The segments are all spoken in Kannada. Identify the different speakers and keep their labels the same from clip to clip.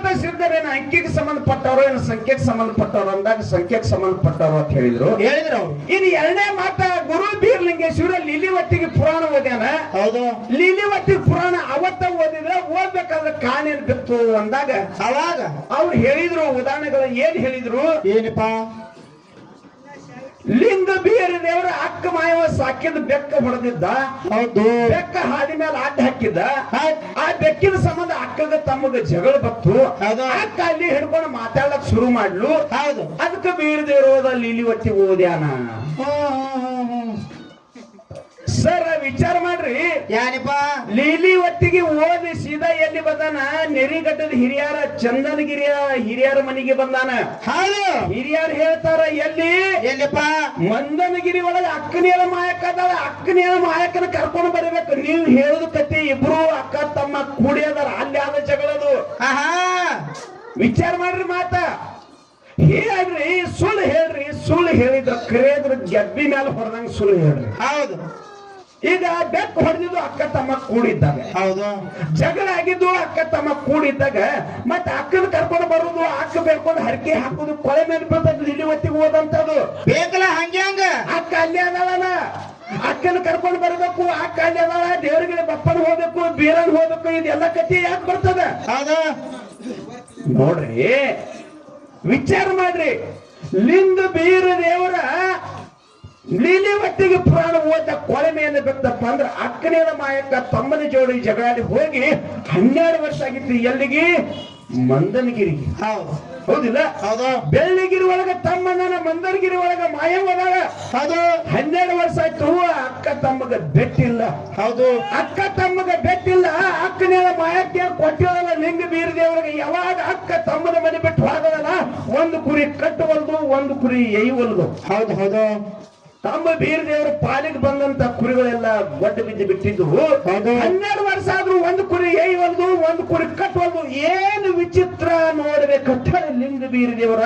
Speaker 1: ಹೋಮದ ಸಿದ್ಧರೇನು ಅಂಕಿಗೆ ಸಂಬಂಧಪಟ್ಟವರು ಏನು ಸಂಖ್ಯೆಗೆ ಸಂಬಂಧಪಟ್ಟವರು ಅಂದಾಗ ಸಂಖ್ಯೆಗೆ ಸಂಬಂಧಪಟ್ಟವರು ಅಂತ ಹೇಳಿದ್ರು
Speaker 2: ಅವ್ರು.
Speaker 1: ಇನ್ನು ಎರಡನೇ ಮಾತ ಗುರು ಬೀರ್ಲಿಂಗೇಶ್ವರ ಲೀಲಿವಟ್ಟಿಗೆ ಪುರಾಣ ಓದ್ಯಾನ.
Speaker 2: ಹೌದು.
Speaker 1: ಲೀಲಿವಟ್ಟಿಗೆ ಪುರಾಣ ಅವತ್ತ ಓದಿದ್ರೆ ಓದ್ಬೇಕಾದ್ರೆ ಕಾಣೇನ್ ಬಿತ್ತು ಅಂದಾಗ
Speaker 2: ಅವಾಗ
Speaker 1: ಅವ್ರು ಹೇಳಿದ್ರು ಉದಾಹರಣೆಗಳು ಏನ್ ಹೇಳಿದ್ರು?
Speaker 2: ಏನಪ್ಪ?
Speaker 1: ಲಿಂಗ ಬೀರ ದೇವರ ಅಕ್ಕ ಮಾಯವ ಸಾಕಿದ ಬೆಕ್ಕ ಹೊಡೆದಿದ್ದ.
Speaker 2: ಹೌದು.
Speaker 1: ಬೆಕ್ಕ ಹಾದಿ ಮೇಲೆ ಅಡ್ಡ ಹಾಕಿದ್ದ. ಆ ಬೆಕ್ಕಿನ ಸಂಬಂಧ ಅಕ್ಕಗ ತಮ್ಮಗ ಜಗಳ ಬತ್ತು. ಅಕ್ಕ ಅಲ್ಲಿ ಹಿಡ್ಕೊಂಡು ಮಾತಾಡಕ್ ಶುರು ಮಾಡ್ಲು.
Speaker 2: ಹೌದು.
Speaker 1: ಅದಕ್ಕೆ ಬೀರ ದೇವರ ಲೀಲಿವಟ್ಟಿ ಓದ್ಯಾನ. ಸರ್ ವಿಚಾರ ಮಾಡ್ರಿ,
Speaker 2: ಯಾನಪ್ಪ
Speaker 1: ಲೀಲಿವಟ್ಟಿಗೆ ಓದಿ ಸೀದಾ ಎಲ್ಲಿ ಬಂದಾನ? ನೆರಿಗಟ್ಟದ ಹಿರಿಯರ ಚಂದನಗಿರಿಯ ಹಿರಿಯರ ಮನೆಗೆ ಬಂದಾನ.
Speaker 2: ಹೌದು.
Speaker 1: ಹಿರಿಯರು ಹೇಳ್ತಾರ ಎಲ್ಲಿ?
Speaker 2: ಎಲ್ಲಿಪ್ಪ?
Speaker 1: ಮಂದನಗಿರಿ ಒಳಗೆ ಅಕ್ಕನಿಯರ ಮಾಯಕ ಅದಾಳ. ಅಕ್ಕನಿಯರ ಮಾಯಕನ ಕರ್ಕೊಂಡು ಬರಬೇಕು. ನೀವು ಹೇಳುದು ಕತಿ ಇಬ್ರು ಅಕ್ಕ ತಮ್ಮ ಕೂಡಿ ಅದಾರ, ಅಲ್ಲಿ ಆದ ಜಗಳದು. ವಿಚಾರ ಮಾಡ್ರಿ ಮಾತ ಹೇಳ್ರಿ, ಸುಳ್ಳು ಹೇಳ್ರಿ. ಸುಳ್ಳು ಹೇಳಿದ್ರ ಕರೆಯದ್ರ ಗೆಬ್ಬಿ ಮೇಲೆ ಹೊರದಂಗ ಸುಳ್ಳು ಹೇಳ್ರಿ.
Speaker 2: ಹೌದು.
Speaker 1: ಈಗ ಬೆಕ್ಕು ಹೊಡೆದಿದ್ದು ಅಕ್ಕ ತಮ್ಮ ಕೂಡಿದ್ದಾಗ.
Speaker 2: ಹೌದು.
Speaker 1: ಜಗಳ ಆಗಿದ್ದು ಅಕ್ಕ ತಮ್ಮ ಕೂಡಿದ್ದಾಗ ಮತ್ತೆ ಅಕ್ಕನ ಕರ್ಕೊಂಡು ಬರುದು, ಅಕ್ಕ ಬೇಡ್ಕೊಂಡು ಹರಕೆ ಹಾಕುದು, ಕೊಳೆ ಮೇಲೆ ಬರ್ತದ ಲೀಲಿವತ್ತಿಗೆ ಹೋದಂತದ್ದು
Speaker 2: ಬೇಕಲ್ಲ. ಹಂಗೆ ಹಂಗ
Speaker 1: ಅಕ್ಕ ಅಲ್ಲಿ ಅದಾಳ. ಅಕ್ಕನ ಕರ್ಕೊಂಡು ಬರಬೇಕು, ಅಕ್ಕ ಅಲ್ಲಿ ಅದಾಳ. ದೇವರಿಗೆ ಬಪ್ಪನ ಹೋಗ್ಬೇಕು, ಬೀರನ್ ಹೋಗ್ಬೇಕು. ಇದೆಲ್ಲ ಕಥೆ ಯಾಕೆ ಬರ್ತದ?
Speaker 2: ಹೌದು.
Speaker 1: ನೋಡ್ರಿ, ವಿಚಾರ ಮಾಡ್ರಿ. ಲಿಂಗ ಬೀರ ದೇವರ ಲೀಲಿವಟ್ಟಿಗೆ ಪುರಾಣ ಓದ ಕೊಳೆ ಮೇಲೆ ಬಿತ್ತಪ್ಪ ಅಂದ್ರೆ ಅಕ್ಕನೇನ ಮಾಯಕ್ಕ ತಮ್ಮನ ಜೋಡಿ ಜಗಳಾಡಿ ಹೋಗಿ 12 ವರ್ಷ ಆಗಿತ್ತು. ಎಲ್ಲಿಗೆ? ಮಂದನಗಿರಿಗೆ.
Speaker 2: ಹೌದು.
Speaker 1: ಹೌದಿಲ್ಲ?
Speaker 2: ಹೌದು.
Speaker 1: ಬೆಳ್ಳಿಗಿರಿ ಒಳಗ ತಮ್ಮನ, ಮಂದನಗಿರಿ ಒಳಗ ಮಾಯವದಾಳ.
Speaker 2: ಹೌದು.
Speaker 1: 12 ವರ್ಷ ಆಯ್ತು. ಅಕ್ಕ ತಮ್ಮಗ ಬೆಟ್ಟಿಲ್ಲ.
Speaker 2: ಹೌದು. ಅಕ್ಕ
Speaker 1: ತಮ್ಮಗ ಬೆಟ್ಟಿಲ್ಲ. ಅಕ್ಕನೇನ ಮಾಯಕ್ಕೆ ಕೊಟ್ಟಿರಲ್ಲ ಲಿಂಗ ಬೀರ ದೇವರಿಗೆ. ಯಾವಾಗ ಅಕ್ಕ ತಮ್ಮನ ಮನೆ ಬಿಟ್ಟು ಹೋಗದಲ್ಲ, ಒಂದು ಕುರಿ ಕಟ್ಟುವಲ್ದು, ಒಂದು ಕುರಿ ಎಯ್ಯವಲ್ದು.
Speaker 2: ಹೌದು. ಹೌದು.
Speaker 1: ತಮ್ಮ ಬೀರ ದೇವರ ಪಾಲಿಗೆ ಬಂದಂತ ಕುರಿಗಳೆಲ್ಲ ಗೊಡ್ಡ ಬಿದ್ದು ಬಿಟ್ಟಿದ್ವು. 12 ವರ್ಷ ಆದ್ರೂ ಒಂದು ಕುರಿ ಏಯ್ವಲ್ದು, ಒಂದು ಕುರಿ ಕಟ್ಟುವಲ್ದು. ಏನು ವಿಚಿತ್ರ ನೋಡ್ಬೇಕಂತ ಲಿಂಗ ಬೀರ ದೇವರ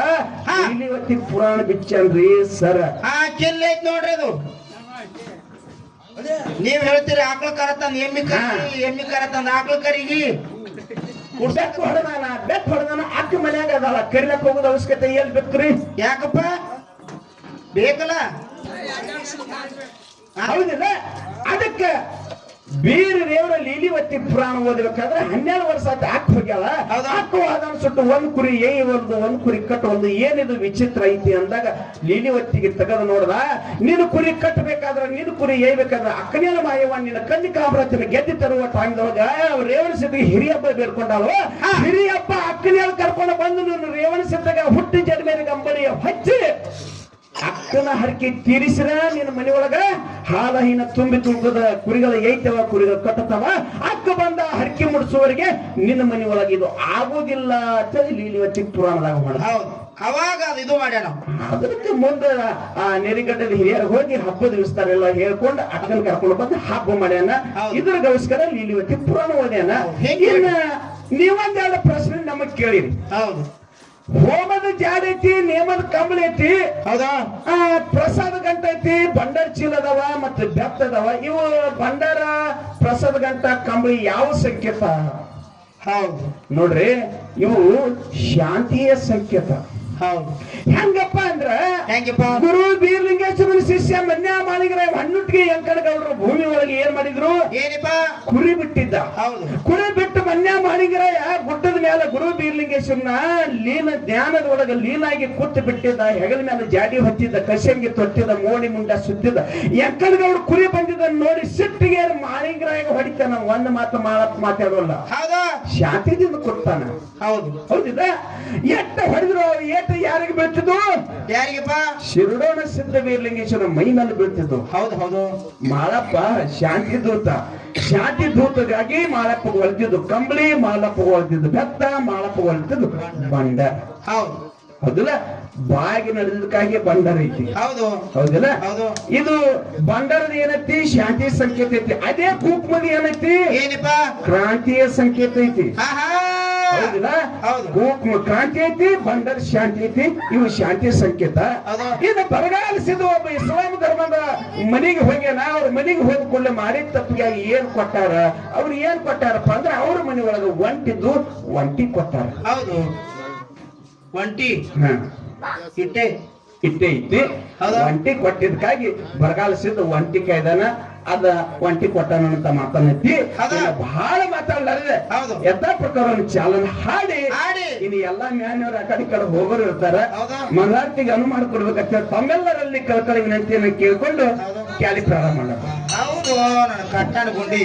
Speaker 1: ಲೀಲಿವಟ್ಟಿ ಪುರಾಣ ಬಿಚ್ಚನ್ರಿ ಸರ್.
Speaker 2: ಕಿಲ್ಲ ಐತ್ ನೋಡ್ರಿ ಅದು. ನೀವ್ ಹೇಳ್ತೀರಿ ಆಕಳ ಕರತಂದ ಎಮ್ಮಿ ಕರತಂದ ಆಕಳ ಕರಿಗೆ
Speaker 1: ಬೆಟ್ ಹೊಡೆದಾನ ಅಕ್ಕ ಮನ್ಯಾಗ ಅದಾಳ. ಕರಿಲಕ್ ಹೋಗೋದು ಅವಶ್ಯಕತೆ ಎಲ್ಲಿ ಬೇಕ್ರಿ?
Speaker 2: ಯಾಕಪ್ಪ? ಬೇಕಲ್ಲ.
Speaker 1: ಹೌದಿಲ್ಲ? ಅದಕ್ಕೆ ಬೀರ ದೇವರ ಲೀಲಿವಟ್ಟಿ ಪುರಾಣ ಓದಬೇಕಾದ್ರೆ 12 ವರ್ಷ ಆಯ್ತು. ಅಕ್ಕ ಹೋಗ್ಯಾಳ. ಅಕ್ಕ ಅದನ್ನ ಸುಟ್ಟು ಒಂದ್ ಕುರಿ ಏಯ್ವಲ್ದು, ಒಂದ್ ಕುರಿ ಕಟ್ಟುವಲ್ದು. ಏನಿದು ವಿಚಿತ್ರ ಐತಿ ಅಂದಾಗ ಲೀಲಿವಟ್ಟಿಗೆ ತೆಗೆದು ನೋಡ್ದ. ನೀನು ಕುರಿ ಕಟ್ಟಬೇಕಾದ್ರ, ನೀನು ಕುರಿ ಏಯ್ಬೇಕಾದ್ರ ಅಕ್ಕನೇನ ಮಾಯವ ನಿನ್ನ ಕಣ್ಣಿ ಕಾಬ್ರತಿನ ಗೆದ್ದಿ ತರುವ ಟೈಮ್ದೊಳಗ ರೇವಣ ಸಿದ್ಧಿಗೆ ಹಿರಿಯಬ್ಬ ಬೇಡ್ಕೊಂಡಾಳು. ಹಿರಿಯಬ್ಬ ಅಕ್ಕನೇನ ಕರ್ಕೊಂಡು ಬಂದು ನೀನು ರೇವಣ ಸಿದ್ಧಗ ಹುಟ್ಟಿ ಜನ್ಮೇಲಿಗೆ ಅಂಬಳಿಯ ಹಚ್ಚಿ ಅಕ್ಕನ ಹರಕೆ ತೀರಿಸಿರ ನಿನ್ನ ಮನೆಯೊಳಗ ಹಾಲಹೀನ ತುಂಬಿ ತೂಕದ ಕುರಿಗಳ ಏಯ್ತವ, ಕುರಿಗಳು ಕಟ್ಟತವ. ಅಕ್ಕ ಬಂದ ಹರಕೆ ಮುಡಿಸುವವರಿಗೆ ನಿನ್ನ ಮನೆಯೊಳಗೆ ಇದು ಆಗೋದಿಲ್ಲ ಅಂತ ಲೀಲಿವಟ್ಟಿ ಪುರಾಣದಾಗ ಮಾಡ.
Speaker 2: ಅವಾಗ ಇದು ಮಾಡ್ಯಾನ.
Speaker 1: ಅದಕ್ಕೆ ಮುಂದೆ ಆ ನೆರಿಗಡ್ಡದ ಹಿರಿಯರು ಹೋಗಿ ಹಬ್ಬದ ವಿಸ್ತಾರ ಎಲ್ಲ ಹೇಳ್ಕೊಂಡು ಅಕ್ಕನ ಕರ್ಕೊಂಡು ಬಂದು ಹಬ್ಬ ಮಾಡ್ಯಾನ. ಇದ್ರಗೋಸ್ಕರ ಲೀಲಿವಟ್ಟಿ ಪುರಾಣ ಓದ್ಯಾನ. ಇನ್ನ ನೀವೊಂದೆರಡು ಪ್ರಶ್ನೆ ನಮಗ್ ಕೇಳಿರಿ.
Speaker 2: ಹೌದು.
Speaker 1: ಹೋಮದ ಜಾಡ ಐತಿ, ನೇಮದ ಕಂಬಳ ಐತಿ.
Speaker 2: ಹೌದಾ?
Speaker 1: ಪ್ರಸಾದ ಗಂಟ ಐತಿ, ಭಂಡಾರ ಚೀಲ ಅದಾವ, ಮತ್ತೆ ಬೆತ್ತ ಅದಾವ. ಇವು ಭಂಡಾರ, ಪ್ರಸಾದ ಗಂಟ, ಕಂಬಳಿ ಯಾವ ಸಂಕೇತ?
Speaker 2: ಹೌದು.
Speaker 1: ನೋಡ್ರಿ, ಇವು ಶಾಂತಿಯ ಸಂಕೇತ.
Speaker 2: ಹೌದು.
Speaker 1: ಹೆಂಗಪ್ಪ ಅಂದ್ರ
Speaker 2: ಹೆಂಗಪ್ಪ?
Speaker 1: ಗುರು ಬೀರ್ಲಿಂಗೇಶ್ವರನ ಶಿಷ್ಯ ಮನ್ಯಾ ಮಾಳಿಗರ ಹಣ್ಣುಟ್ಟಿಗೆ ಯಂಕನಗೌಡರು ಭೂಮಿ ಒಳಗೆ ಏನ್ ಮಾಡಿದ್ರು?
Speaker 2: ಏನಪ್ಪ?
Speaker 1: ಕುರಿ ಬಿಟ್ಟಿದ್ದ.
Speaker 2: ಹೌದು.
Speaker 1: ಕುರಿ ಬಿಟ್ಟು ಮನ್ಯಾ ಮಾಳಿಗರಾಯ ಗುಡ್ಡದ ಮೇಲೆ ಗುರು ಬೀರ್ಲಿಂಗೇಶ್ವರನ ಜ್ಞಾನದ ಒಳಗೆ ಲೀನಾಗಿ ಕೂತು ಬಿಟ್ಟಿದ್ದ. ಹೆಗಲ ಮೇಲೆ ಜಾಡಿ ಹೊತ್ತಿದ್ದ, ಕಶಂಗಿ ತೊಟ್ಟಿದ್ದ, ಮೋಡಿ ಮುಂಡ ಸುತ್ತಿದ್ದ. ಯಂಕನಗೌಡರು ಕುರಿ ಬಂದಿದ್ದ ನೋಡಿ ಸಿಟ್ಟಿಗೆ ಮಾಳಿಗರಾಯ ಹೊಡಿತಾನ. ಒಂದು ಮಾತು ಮಾತಾಡೋಲ್ಲ.
Speaker 2: ಹೌದಾ?
Speaker 1: ಶಾಂತಿದಿಂದ ಕೊಡ್ತಾನ.
Speaker 2: ಹೌದು.
Speaker 1: ಹೌದಿಲ್ಲ? ಎಟ್ಟ ಹೊಡೆದ್ರು ಏಟ ಯಾರಿಗೆ ಬೀಳ್ತಿದ್ದು?
Speaker 2: ಯಾರಿಗಪ್ಪ?
Speaker 1: ಶಿರಡೋಣ ಸಿದ್ಧ ಬೀರ್ಲಿಂಗೇಶ್ವರ ಮೈ ಮೇಲೆ ಬೀಳ್ತಿದ್ದು.
Speaker 2: ಹೌದು. ಹೌದು.
Speaker 1: ಮಾಳಪ್ಪ ಶಾಂತಿ ದೂತ. ಶಾಂತಿ ದೂತಗಾಗಿ ಮಾಳಪ್ಪ ಹೊಳ್ತಿದ್ದು ಕಂಬಳಿ, ಮಾಳಪ್ಪ ಹೊಳ್ತಿದ್ದು ಬೆತ್ತ, ಮಾಳಪ್ಪ ಹೊಳ್ತಿದ್ದು ಬಂಡಾರ.
Speaker 2: ಹೌದು.
Speaker 1: ಹೌದಿಲ್ಲ? ಬಾಗಿ ನಡೆದಕ್ಕಾಗಿ ಬಂಡಾರ ಐತಿ.
Speaker 2: ಹೌದು.
Speaker 1: ಹೌದಿಲ್ಲ?
Speaker 2: ಹೌದು.
Speaker 1: ಇದು ಬಂಡಾರದ ಏನೈತಿ? ಶಾಂತಿ ಸಂಕೇತ ಐತಿ. ಅದೇ ಕುಕ್ಮದ ಏನೈತಿ?
Speaker 2: ಏನಪ್ಪ?
Speaker 1: ಕ್ರಾಂತಿಯ ಸಂಕೇತ ಐತಿ. ಹೌದಿಲ್ಲ
Speaker 2: ಹೌದು.
Speaker 1: ಕುಂಕುಮ ಕ್ರಾಂತಿ ಐತಿ ಬಂಡರ್ ಶಾಂತಿ ಐತಿ ಇವು ಶಾಂತಿ ಸಂಕೇತ.
Speaker 2: ಹೌದು.
Speaker 1: ಇದು ಬರಗಾಲಿಸಿದ ಒಬ್ಬ ಇಸ್ಲಾಂ ಧರ್ಮದ ಮನೆಗೆ ಹೋಗ್ಯಾನ. ಅವ್ರ ಮನೆಗೆ ಹೋದ ಕೂಡಲೇ ಮಾಡಿದ ತಪ್ಪಿಗೆ ಏನ್ ಕೊಟ್ಟಾರ, ಅವ್ರು ಏನ್ ಕೊಟ್ಟಾರಪ್ಪ ಅಂದ್ರೆ ಅವ್ರ ಮನೆ ಒಳಗ ಒಂಟಿದ್ದು ಒಂಟಿ ಕೊಟ್ಟಾರ.
Speaker 2: ಹೌದು. ಒಂಟಿ ಇಟ್ಟೆ
Speaker 1: ಇಟ್ಟೆ ಐತಿ.
Speaker 2: ಹೌದಾ?
Speaker 1: ಒಂಟಿ ಕೊಟ್ಟಿದ್ದಕ್ಕಾಗಿ ಬರಗಾಲಿಸಿದ ಒಂಟಿ ಕಾಯ್ದಾನ ಅದ ಒಂಟಿ ಕೊಟ್ಟಾನ ಅಂತ ಮಾತನ್ನೈತಿ.
Speaker 2: ಹೌದಾ?
Speaker 1: ಬಹಳ ಮಾತಾಡ್ಲಾರೆ
Speaker 2: ಹೌದು.
Speaker 1: ಯಥಾ ಪ್ರಕಾರ ಚಾಲನ ಹಾಡಿ
Speaker 2: ಹಾಡಿ
Speaker 1: ಇನ್ನು ಎಲ್ಲಾ ಮ್ಯಾನ್ಯವ್ರು ಆ ಕಡೆ ಹೋಗೋರು ಇರ್ತಾರ.
Speaker 2: ಹೌದಾ?
Speaker 1: ಮಂಗಳಾರತಿಗೆ ಅನು ಮಾಡ್ಕೊಡ್ಬೇಕಂತ ತಮ್ಮೆಲ್ಲರಲ್ಲಿ ಕಳಕಳಿ ವಿನಂತಿಯನ್ನು ಕೇಳ್ಕೊಂಡು
Speaker 2: ಹೌದು.
Speaker 1: ಕ್ಯಾಲಿ ಪ್ರಾರಂಭ ಮಾಡೋದು.
Speaker 2: ಹೌದು. ನನ್ನ ಕಟ್ಟಣ ಗುಂಡಿ